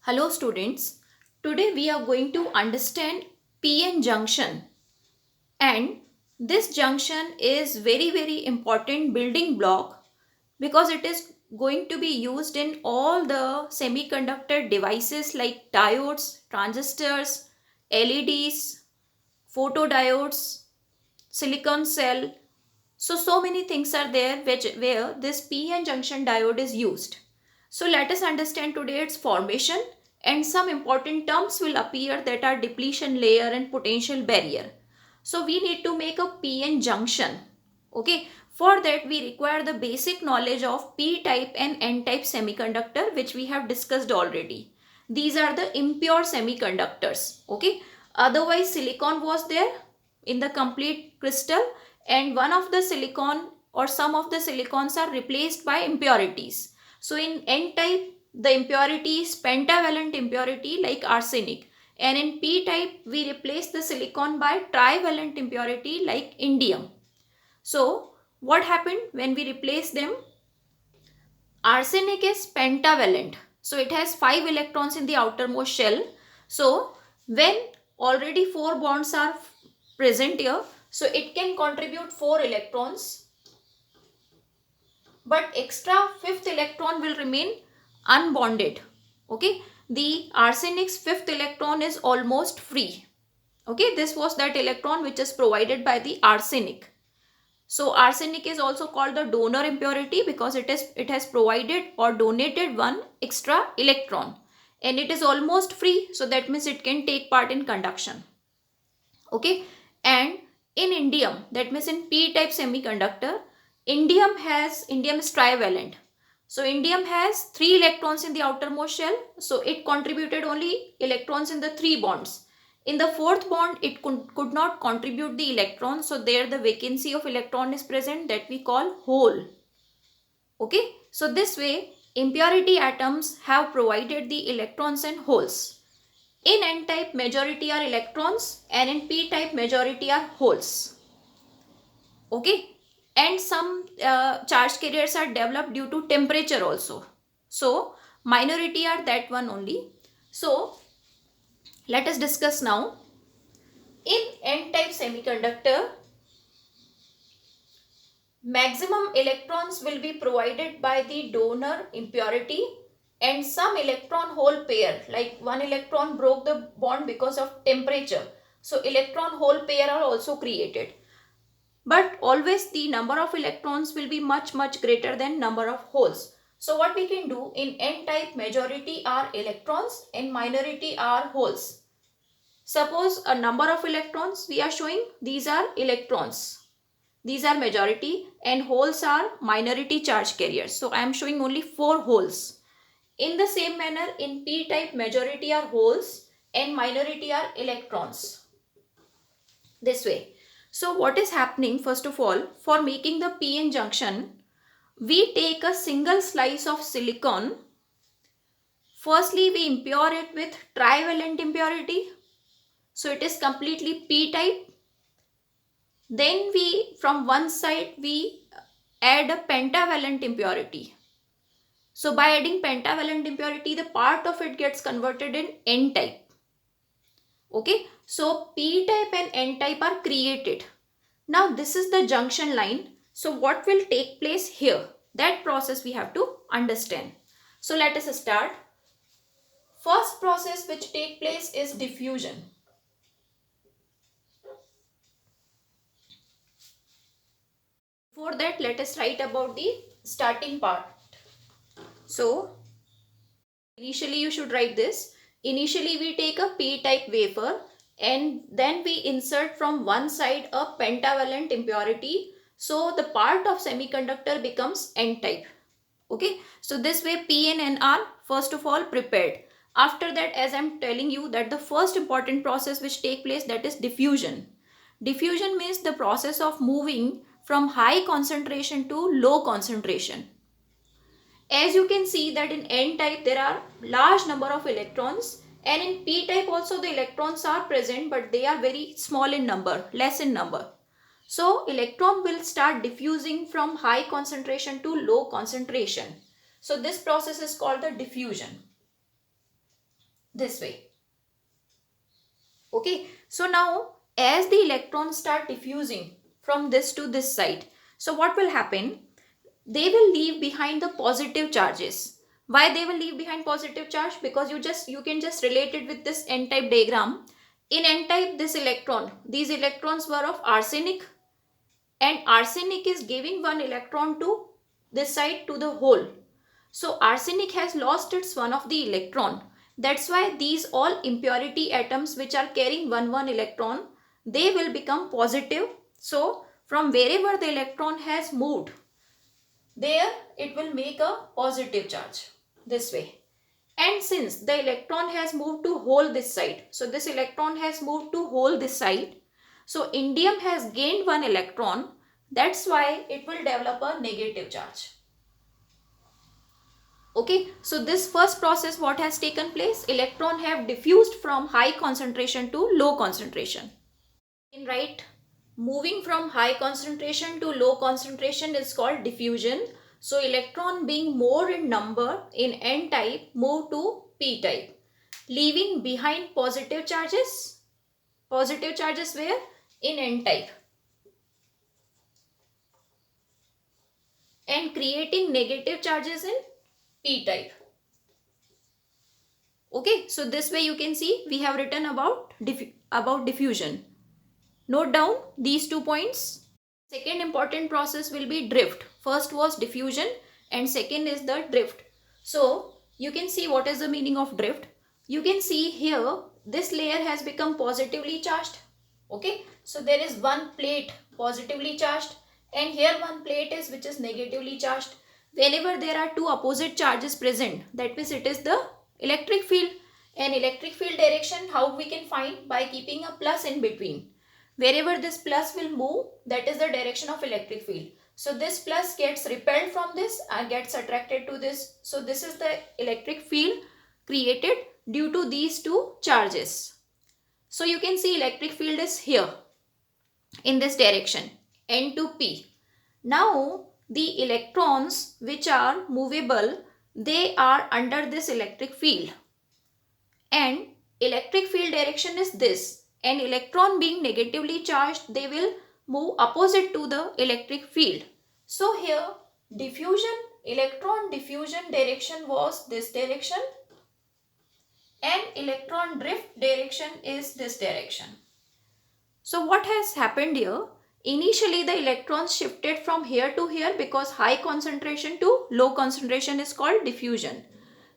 Hello students, today we are going to understand PN junction, and this junction is very important building block because it is going to be used in all the semiconductor devices like diodes, transistors, LEDs, photodiodes, silicon cell. So many things are there where this PN junction diode is used. So let us understand today its formation, and some important terms will appear that are depletion layer and potential barrier. So we need to make a PN junction. Okay. For that we require the basic knowledge of P-type and N-type semiconductor, which we have discussed already. These are the impure semiconductors. Okay. Otherwise silicon was there in the complete crystal, and one of the silicon or some of the silicons are replaced by impurities. So in N type the impurity is pentavalent impurity like arsenic, and in P type we replace the silicon by trivalent impurity like indium. So what happened when we replace them? Arsenic is pentavalent, so it has 5 electrons in the outermost shell. So when already 4 bonds are present here, so it can contribute 4 electrons, but extra fifth electron will remain unbonded. Okay, the arsenic's fifth electron is almost free. Okay, this was that electron which is provided by the arsenic. So arsenic is also called the donor impurity because it has provided or donated one extra electron, and it is almost free, so that means it can take part in conduction. Okay, and in indium, that means in P type semiconductor, indium is trivalent. So indium has 3 electrons in the outermost shell, so it contributed only electrons in the 3 bonds. In the fourth bond it could not contribute the electron, so there the vacancy of electron is present, that we call hole. Okay, so this way impurity atoms have provided the electrons and holes. In N-type majority are electrons, and in P-type majority are holes. Okay, and some charge carriers are developed due to temperature also. So minority are that one only. So let us discuss now. In N-type semiconductor, maximum electrons will be provided by the donor impurity, and some electron hole pair, like one electron broke the bond because of temperature, so electron hole pair are also created. But always the number of electrons will be much greater than number of holes. So what we can do, in N-type majority are electrons and minority are holes. Suppose a number of electrons we are showing, these are electrons. These are majority, and holes are minority charge carriers. So I am showing only 4 holes. In the same manner, in P-type majority are holes and minority are electrons. This way. So what is happening, first of all, for making the PN junction, we take a single slice of silicon. Firstly, we impure it with trivalent impurity. So it is completely P-type. Then we, from one side, we add a pentavalent impurity. So by adding pentavalent impurity, the part of it gets converted in N-type. Okay, so P-type and N-type are created. Now this is the junction line. So what will take place here? That process we have to understand. So let us start. First process which take place is diffusion. For that, let us write about the starting part. So initially you should write this. Initially we take a P-type wafer, and then we insert from one side a pentavalent impurity. So the part of semiconductor becomes N-type. Okay, so this way P and N are first of all prepared. After that, as I am telling you, that the first important process which take place, that is diffusion. Diffusion means the process of moving from high concentration to low concentration. As you can see that in N-type there are large number of electrons, and in P-type also the electrons are present, but they are very small in number, less in number. So electron will start diffusing from high concentration to low concentration. So this process is called the diffusion. this way. Okay, so now as the electrons start diffusing from this to this side, so what will happen? They will leave behind the positive charges. Why they will leave behind positive charge? Because you can just relate it with this n-type diagram. In n-type, these electrons were of arsenic, and arsenic is giving one electron to this side to the hole. So arsenic has lost its one of the electron. That's why these all impurity atoms which are carrying one electron, they will become positive. So from wherever the electron has moved, there it will make a positive charge this way. And since the electron has moved to hole this side, so this electron has moved to hole this side, so indium has gained one electron. That's why it will develop a negative charge. Okay, so this first process, what has taken place? Electron have diffused from high concentration to low concentration. In right, moving from high concentration to low concentration is called diffusion. So electron being more in number in n-type move to p-type, leaving behind positive charges. Positive charges where? In n-type. And creating negative charges in p-type. Okay, so this way you can see we have written about diffusion. Note down these 2 points. Second important process will be drift. First was diffusion and second is the drift. So you can see what is the meaning of drift. You can see here this layer has become positively charged. Okay, so there is one plate positively charged and here one plate is which is negatively charged. Whenever there are two opposite charges present, that means it is the electric field. And electric field direction, how we can find? By keeping a plus in between. Wherever this plus will move, that is the direction of electric field. So this plus gets repelled from this and gets attracted to this. So this is the electric field created due to these two charges. So you can see electric field is here in this direction, N to P. Now the electrons which are movable, they are under this electric field. And electric field direction is this. An electron being negatively charged, they will move opposite to the electric field. So here electron diffusion direction was this direction and electron drift direction is this direction. So what has happened here? Initially the electrons shifted from here to here because high concentration to low concentration is called diffusion.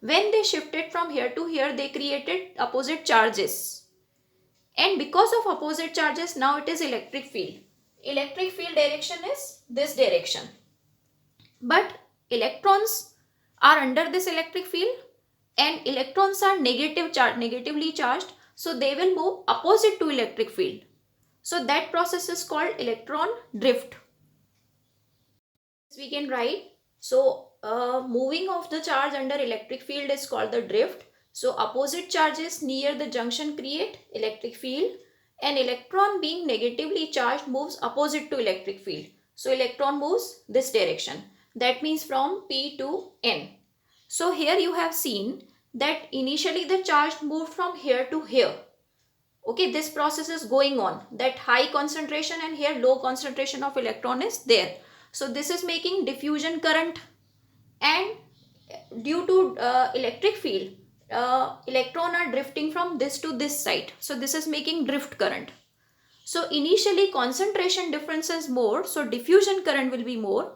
When they shifted from here to here, they created opposite charges. And because of opposite charges, now it is electric field. Electric field direction is this direction. But electrons are under this electric field and electrons are negatively charged. So they will move opposite to electric field. So that process is called electron drift. We can write. So moving of the charge under electric field is called the drift. So opposite charges near the junction create electric field and electron being negatively charged moves opposite to electric field. So electron moves this direction. That means from P to N. So here you have seen that initially the charge moved from here to here. Okay, this process is going on. That high concentration and here low concentration of electron is there. So this is making diffusion current and due to electric field, electron are drifting from this to this side. So this is making drift current. So initially concentration difference is more, so diffusion current will be more.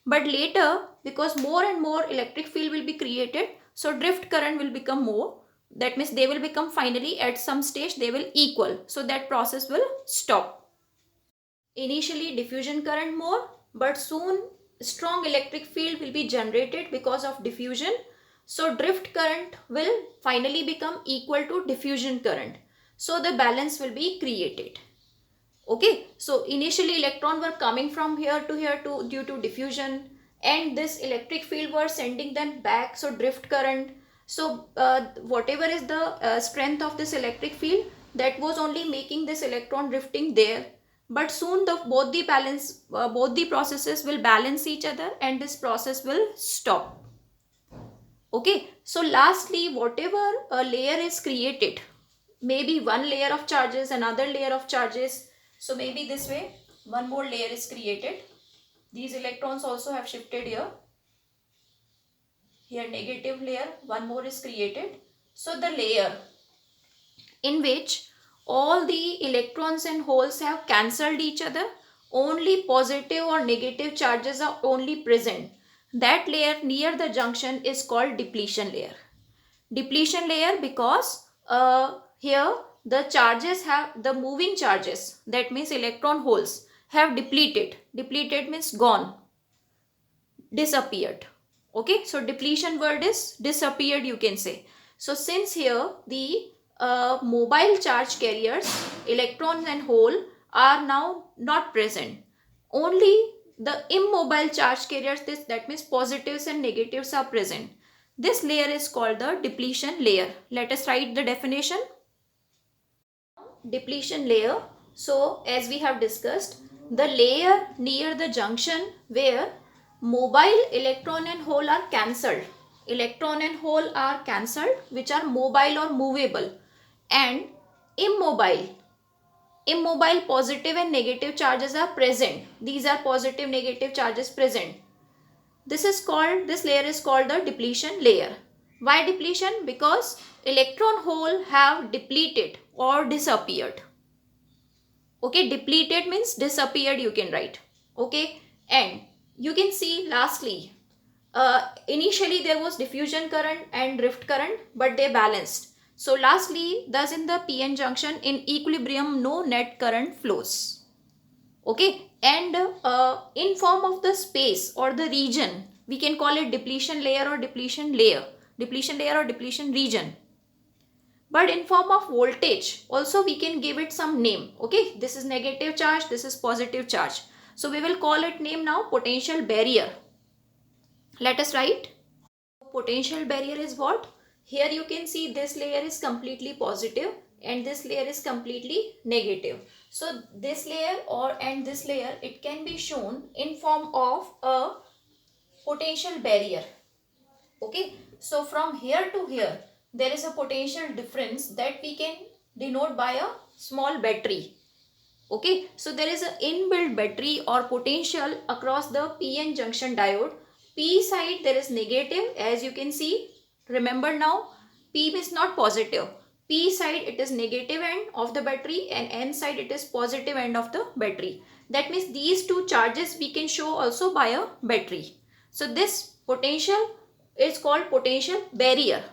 But later, because more and more electric field will be created, so drift current will become more. That means they will become finally at some stage they will equal. So that process will stop. Initially diffusion current more, but soon strong electric field will be generated because of diffusion. So drift current will finally become equal to diffusion current. So the balance will be created. Okay, so initially electron were coming from here to due to diffusion and this electric field were sending them back, so drift current. So whatever is the strength of this electric field, that was only making this electron drifting there. But soon both the processes will balance each other and this process will stop. Okay, so lastly, whatever a layer is created, maybe one layer of charges, another layer of charges. So maybe this way, one more layer is created. These electrons also have shifted here. Here negative layer, one more is created. So the layer in which all the electrons and holes have cancelled each other, only positive or negative charges are only present. That layer near the junction is called depletion layer. Depletion layer because here the charges have the moving charges, that means electron holes have depleted. Depleted means gone, disappeared. Okay, so depletion word is disappeared, you can say. So since here the mobile charge carriers, electron and hole, are now not present, only the immobile charge carriers, that means positives and negatives, are present. This layer is called the depletion layer. Let us write the definition. Depletion layer. So as we have discussed, the layer near the junction where mobile electron and hole are cancelled. Electron and hole are cancelled, which are mobile or movable, and immobile positive and negative charges are present. These are positive negative charges present. This layer is called the depletion layer. Why depletion? Because electron hole have depleted or disappeared. Okay, depleted means disappeared, you can write. Okay, and you can see lastly, initially there was diffusion current and drift current, but they balanced. So lastly, thus in the PN junction in equilibrium, no net current flows. Okay, and in form of the space or the region, we can call it depletion layer or depletion layer, depletion layer or depletion region. But in form of voltage also we can give it some name. Okay, this is negative charge, this is positive charge. So we will call it name now potential barrier. Let us write. Potential barrier is what? Here you can see this layer is completely positive and this layer is completely negative. So this layer and this layer, it can be shown in form of a potential barrier. Okay, so from here to here there is a potential difference that we can denote by a small battery. Okay, so there is an inbuilt battery or potential across the PN junction diode. P side there is negative, as you can see. Remember now, P is not positive. P side it is negative end of the battery and N side it is positive end of the battery. That means these two charges we can show also by a battery. So this potential is called potential barrier.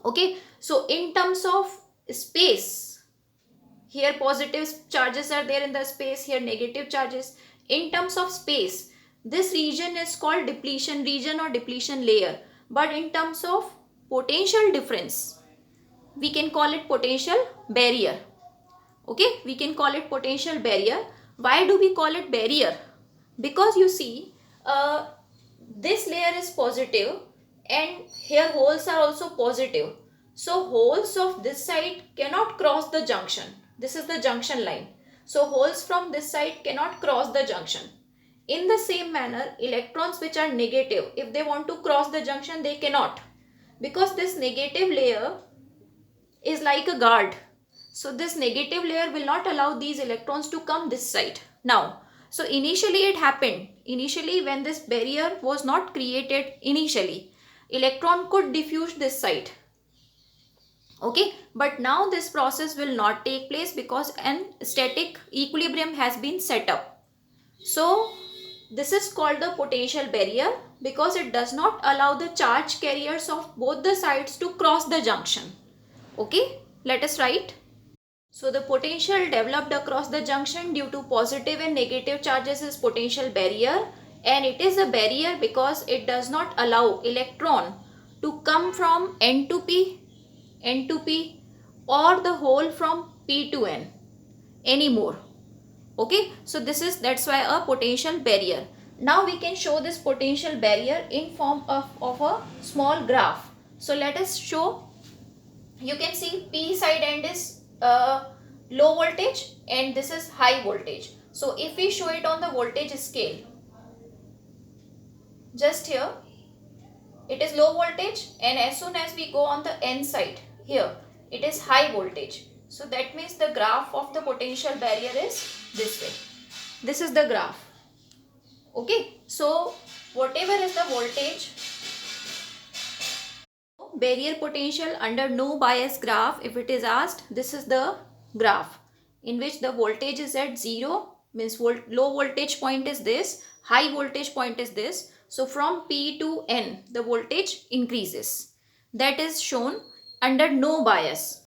Okay, so in terms of space, here positive charges are there in the space, here negative charges. In terms of space, this region is called depletion region or depletion layer. But in terms of potential difference, we can call it potential barrier. Okay, we can call it potential barrier. Why do we call it barrier? Because you see, this layer is positive and here holes are also positive. So holes of this side cannot cross the junction. This is the junction line. So holes from this side cannot cross the junction. In the same manner, electrons which are negative, if they want to cross the junction, they cannot. Because this negative layer is like a guard. So this negative layer will not allow these electrons to come this side. Now, so initially it happened. Initially when this barrier was not created initially, electron could diffuse this side. Okay, but now this process will not take place because an static equilibrium has been set up. So this is called the potential barrier because it does not allow the charge carriers of both the sides to cross the junction. Okay, let us write. So the potential developed across the junction due to positive and negative charges is potential barrier, and it is a barrier because it does not allow electron to come from N to P or the hole from P to N anymore. Okay, so that's why a potential barrier. Now we can show this potential barrier in form of a small graph. So let us show. You can see P side end is low voltage and this is high voltage. So if we show it on the voltage scale, just here it is low voltage, and as soon as we go on the N side here, it is high voltage. So that means the graph of the potential barrier is this way. This is the graph. Okay, so whatever is the voltage, barrier potential under no bias graph, if it is asked, this is the graph in which the voltage is at 0, means low voltage point is this, high voltage point is this. So from P to N the voltage increases. That is shown under no bias.